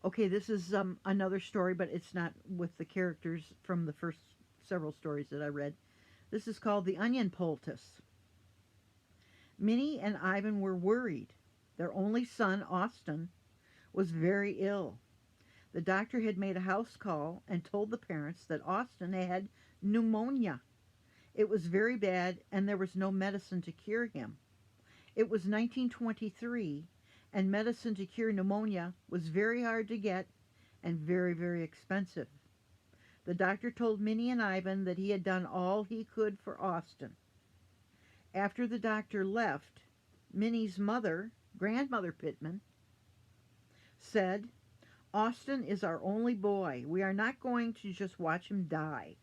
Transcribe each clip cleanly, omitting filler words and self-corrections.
Okay, this is another story, but it's not with the characters from the first several stories that I read. This is called The Onion Poultice. Minnie and Ivan were worried. Their only son, Austin, was very ill. The doctor had made a house call and told the parents that Austin had pneumonia. It was very bad and there was no medicine to cure him. It was 1923 and medicine to cure pneumonia was very hard to get and very, very expensive. The doctor told Minnie and Ivan that he had done all he could for Austin. After the doctor left, Minnie's mother, Grandmother Pittman, said, Austin is our only boy. We are not going to just watch him die.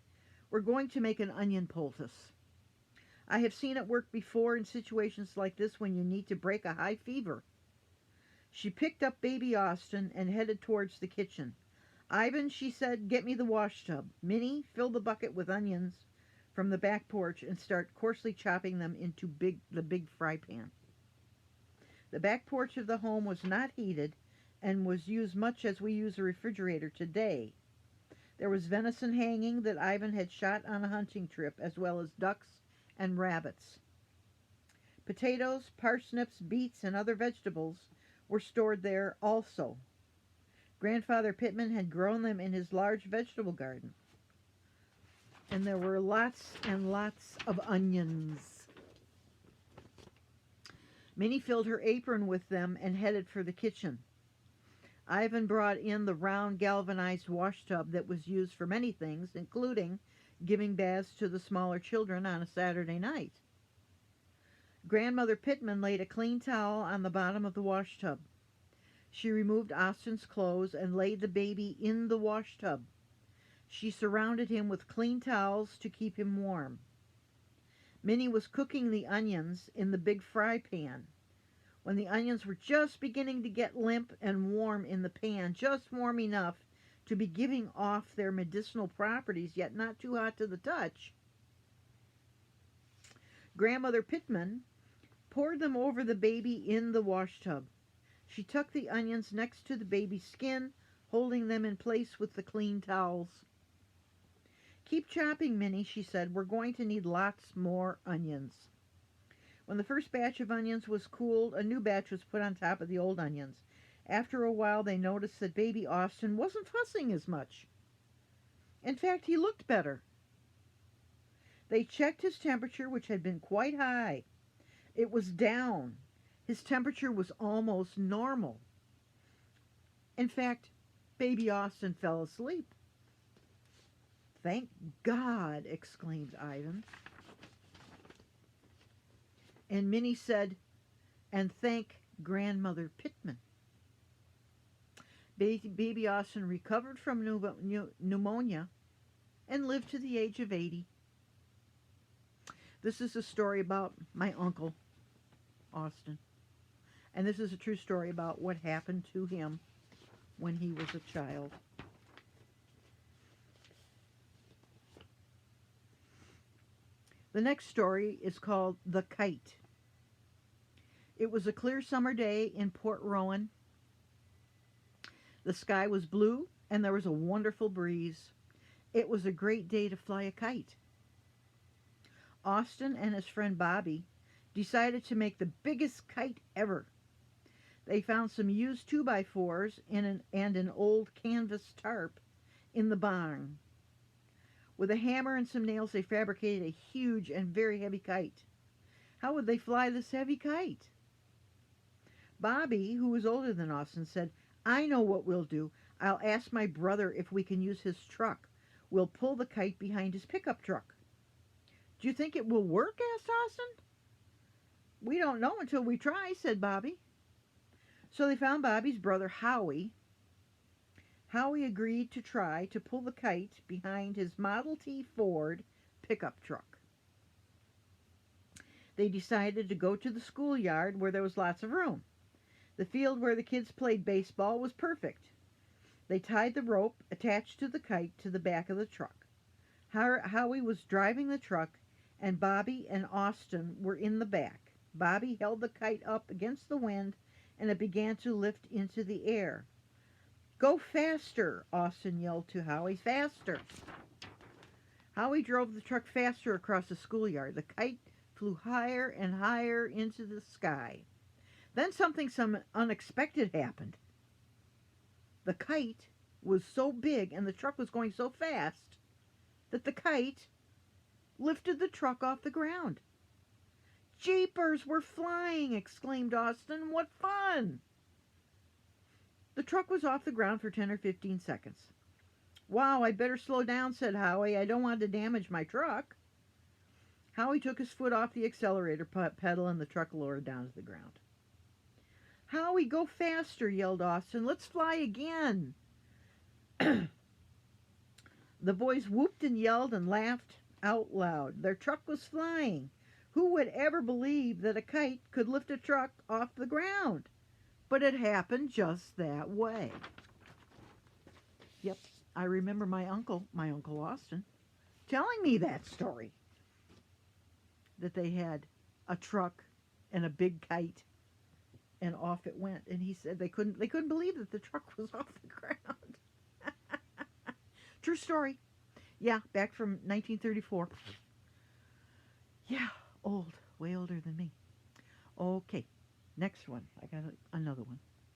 We're going to make an onion poultice. I have seen it work before in situations like this when you need to break a high fever. She picked up baby Austin and headed towards the kitchen. Ivan, she said, get me the wash tub. Minnie, fill the bucket with onions from the back porch and start coarsely chopping them into the big fry pan. The back porch of the home was not heated and was used much as we use a refrigerator today. There was venison hanging that Ivan had shot on a hunting trip, as well as ducks and rabbits. Potatoes, parsnips, beets, and other vegetables were stored there also. Grandfather Pittman had grown them in his large vegetable garden. And there were lots and lots of onions. Minnie filled her apron with them and headed for the kitchen. Ivan brought in the round galvanized wash tub that was used for many things, including giving baths to the smaller children on a Saturday night. Grandmother Pittman laid a clean towel on the bottom of the wash tub. She removed Austin's clothes and laid the baby in the wash tub. She surrounded him with clean towels to keep him warm. Minnie was cooking the onions in the big fry pan. When the onions were just beginning to get limp and warm in the pan, just warm enough to be giving off their medicinal properties, yet not too hot to the touch, Grandmother Pittman poured them over the baby in the wash tub. She tucked the onions next to the baby's skin, holding them in place with the clean towels. Keep chopping, Minnie, she said. We're going to need lots more onions. When the first batch of onions was cooled, a new batch was put on top of the old onions. After a while, they noticed that baby Austin wasn't fussing as much. In fact, he looked better. They checked his temperature, which had been quite high. It was down. His temperature was almost normal. In fact, baby Austin fell asleep. Thank God, exclaimed Ivan. And Minnie said, and thank Grandmother Pittman. Baby Austin recovered from pneumonia and lived to the age of 80. This is a story about my uncle, Austin. And this is a true story about what happened to him when he was a child. The next story is called The Kite. It was a clear summer day in Port Rowan. The sky was blue and there was a wonderful breeze. It was a great day to fly a kite. Austin and his friend Bobby decided to make the biggest kite ever. They found some used 2x4s and an old canvas tarp in the barn. With a hammer and some nails, they fabricated a huge and very heavy kite. How would they fly this heavy kite? Bobby, who was older than Austin, said, I know what we'll do. I'll ask my brother if we can use his truck. We'll pull the kite behind his pickup truck. Do you think it will work? Asked Austin. We don't know until we try, said Bobby. So they found Bobby's brother, Howie. Howie agreed to try to pull the kite behind his Model T Ford pickup truck. They decided to go to the schoolyard where there was lots of room. The field where the kids played baseball was perfect. They tied the rope attached to the kite to the back of the truck. Howie was driving the truck, and Bobby and Austin were in the back. Bobby held the kite up against the wind, and it began to lift into the air. Go faster, Austin yelled to Howie. Faster. Howie drove the truck faster across the schoolyard. The kite flew higher and higher into the sky. Then something unexpected happened. The kite was so big and the truck was going so fast that the kite lifted the truck off the ground. Jeepers, we're flying, exclaimed Austin. What fun! The truck was off the ground for 10 or 15 seconds. Wow, I'd better slow down, said Howie. I don't want to damage my truck. Howie took his foot off the accelerator pedal and the truck lowered down to the ground. Howie, go faster, yelled Austin. Let's fly again. The boys whooped and yelled and laughed out loud. Their truck was flying. Who would ever believe that a kite could lift a truck off the ground? But it happened just that way. Yep, I remember my Uncle Austin, telling me that story. That they had a truck and a big kite, and off it went. And he said they couldn't believe that the truck was off the ground. True story. Yeah, back from 1934. Yeah, old, way older than me. Okay, next one. I got another one.